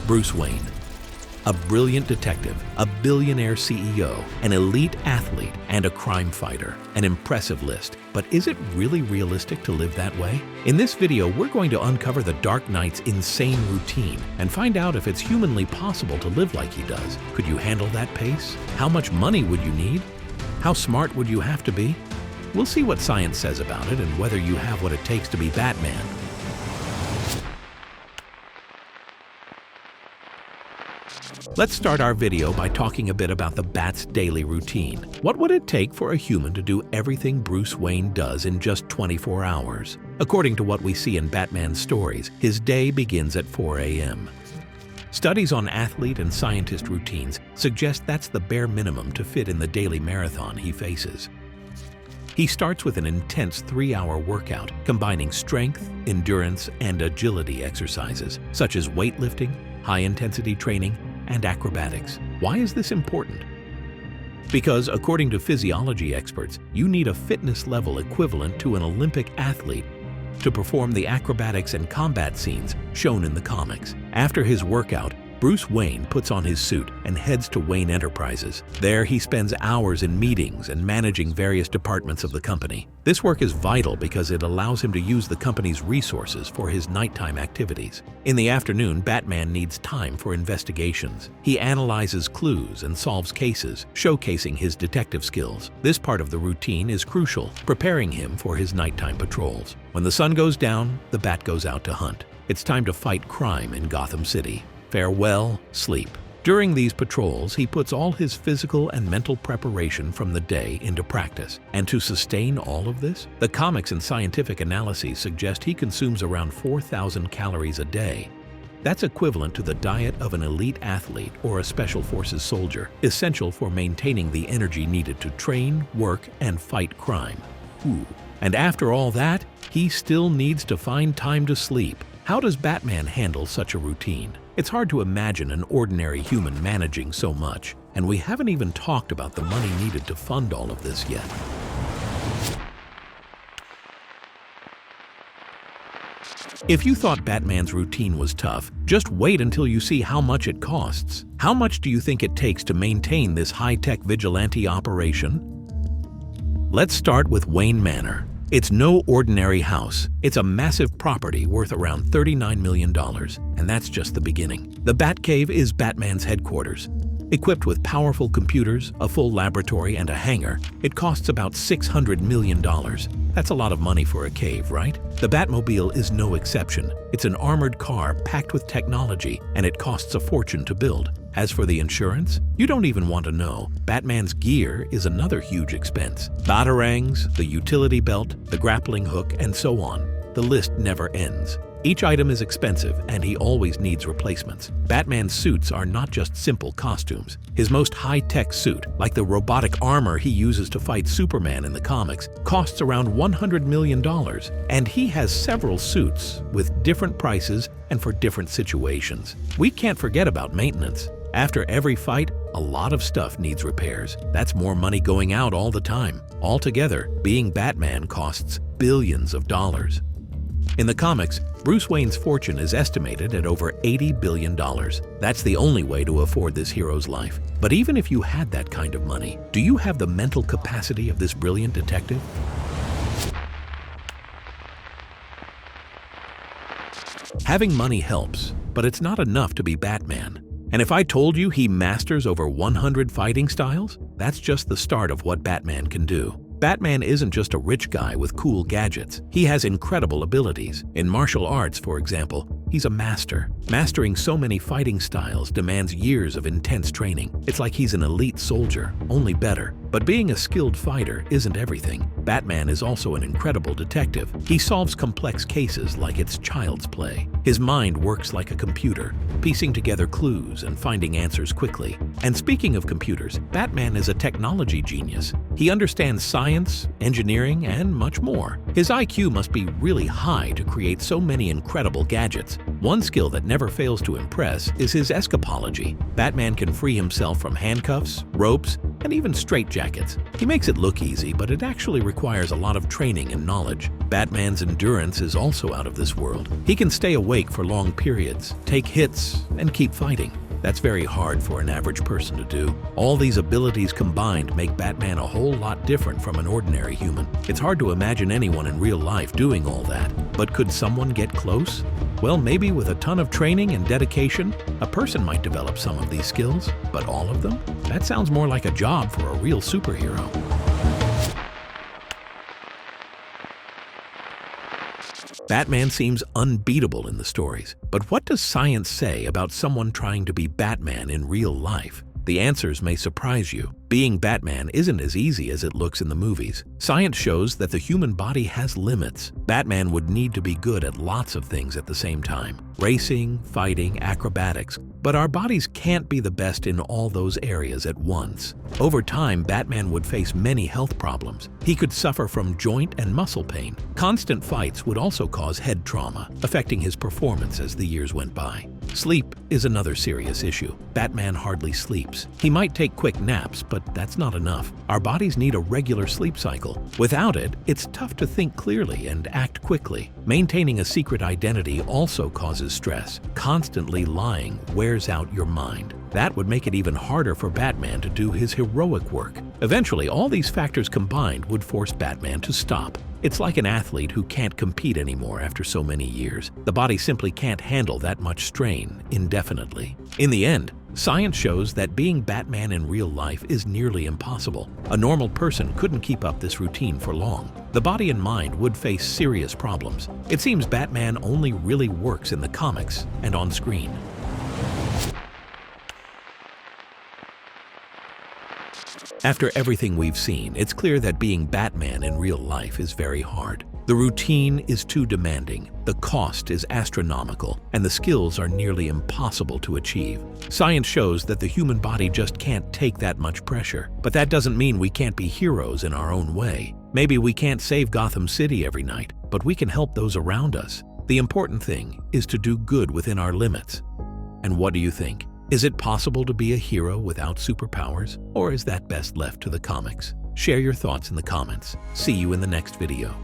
Bruce Wayne. A brilliant detective, a billionaire CEO, an elite athlete, and a crime fighter. An impressive list. But is it really realistic to live that way? In this video, we're going to uncover the Dark Knight's insane routine and find out if it's humanly possible to live like he does. Could you handle that pace? How much money would you need? How smart would you have to be? We'll see what science says about it and whether you have what it takes to be Batman. Let's start our video by talking a bit about the Bat's daily routine. What would it take for a human to do everything Bruce Wayne does in just 24 hours? According to what we see in Batman's stories, his day begins at 4 a.m. Studies on athlete and scientist routines suggest that's the bare minimum to fit in the daily marathon he faces. He starts with an intense 3-hour workout, combining strength, endurance, and agility exercises, such as weightlifting, high-intensity training, and acrobatics. Why is this important? Because, according to physiology experts, you need a fitness level equivalent to an Olympic athlete to perform the acrobatics and combat scenes shown in the comics. After his workout, Bruce Wayne puts on his suit and heads to Wayne Enterprises. There, he spends hours in meetings and managing various departments of the company. This work is vital because it allows him to use the company's resources for his nighttime activities. In the afternoon, Batman needs time for investigations. He analyzes clues and solves cases, showcasing his detective skills. This part of the routine is crucial, preparing him for his nighttime patrols. When the sun goes down, the Bat goes out to hunt. It's time to fight crime in Gotham City. Farewell, sleep. During these patrols, he puts all his physical and mental preparation from the day into practice. And to sustain all of this, the comics and scientific analyses suggest he consumes around 4,000 calories a day. That's equivalent to the diet of an elite athlete or a special forces soldier, essential for maintaining the energy needed to train, work, and fight crime. Ooh. And after all that, he still needs to find time to sleep. How does Batman handle such a routine? It's hard to imagine an ordinary human managing so much, and we haven't even talked about the money needed to fund all of this yet. If you thought Batman's routine was tough, just wait until you see how much it costs. How much do you think it takes to maintain this high-tech vigilante operation? Let's start with Wayne Manor. It's no ordinary house. It's a massive property worth around $39 million, and that's just the beginning. The Batcave is Batman's headquarters. Equipped with powerful computers, a full laboratory, and a hangar, it costs about $600 million. That's a lot of money for a cave, right? The Batmobile is no exception. It's an armored car packed with technology, and it costs a fortune to build. As for the insurance, you don't even want to know. Batman's gear is another huge expense. Batarangs, the utility belt, the grappling hook, and so on. The list never ends. Each item is expensive, and he always needs replacements. Batman's suits are not just simple costumes. His most high-tech suit, like the robotic armor he uses to fight Superman in the comics, costs around $100 million. And he has several suits with different prices and for different situations. We can't forget about maintenance. After every fight, a lot of stuff needs repairs. That's more money going out all the time. Altogether, being Batman costs billions of dollars. In the comics, Bruce Wayne's fortune is estimated at over $80 billion. That's the only way to afford this hero's life. But even if you had that kind of money, do you have the mental capacity of this brilliant detective? Having money helps, but it's not enough to be Batman. And if I told you he masters over 100 fighting styles, that's just the start of what Batman can do. Batman isn't just a rich guy with cool gadgets. He has incredible abilities. In martial arts, for example, he's a master. Mastering so many fighting styles demands years of intense training. It's like he's an elite soldier, only better. But being a skilled fighter isn't everything. Batman is also an incredible detective. He solves complex cases like it's child's play. His mind works like a computer, piecing together clues and finding answers quickly. And speaking of computers, Batman is a technology genius. He understands science, engineering, and much more. His IQ must be really high to create so many incredible gadgets. One skill that never fails to impress is his escapology. Batman can free himself from handcuffs, ropes, and even straitjackets. He makes it look easy, but it actually requires a lot of training and knowledge. Batman's endurance is also out of this world. He can stay awake for long periods, take hits, and keep fighting. That's very hard for an average person to do. All these abilities combined make Batman a whole lot different from an ordinary human. It's hard to imagine anyone in real life doing all that. But could someone get close? Well, maybe with a ton of training and dedication, a person might develop some of these skills, but all of them? That sounds more like a job for a real superhero. Batman seems unbeatable in the stories, but what does science say about someone trying to be Batman in real life? The answers may surprise you. Being Batman isn't as easy as it looks in the movies. Science shows that the human body has limits. Batman would need to be good at lots of things at the same time: racing, fighting, acrobatics. But our bodies can't be the best in all those areas at once. Over time, Batman would face many health problems. He could suffer from joint and muscle pain. Constant fights would also cause head trauma, affecting his performance as the years went by. Sleep is another serious issue. Batman hardly sleeps. He might take quick naps, but that's not enough. Our bodies need a regular sleep cycle. Without it, it's tough to think clearly and act quickly. Maintaining a secret identity also causes stress. Constantly lying wears out your mind. That would make it even harder for Batman to do his heroic work. Eventually, all these factors combined would force Batman to stop. It's like an athlete who can't compete anymore after so many years. The body simply can't handle that much strain indefinitely. In the end, science shows that being Batman in real life is nearly impossible. A normal person couldn't keep up this routine for long. The body and mind would face serious problems. It seems Batman only really works in the comics and on screen. After everything we've seen, it's clear that being Batman in real life is very hard. The routine is too demanding, the cost is astronomical, and the skills are nearly impossible to achieve. Science shows that the human body just can't take that much pressure, but that doesn't mean we can't be heroes in our own way. Maybe we can't save Gotham City every night, but we can help those around us. The important thing is to do good within our limits. And what do you think? Is it possible to be a hero without superpowers, or is that best left to the comics? Share your thoughts in the comments. See you in the next video.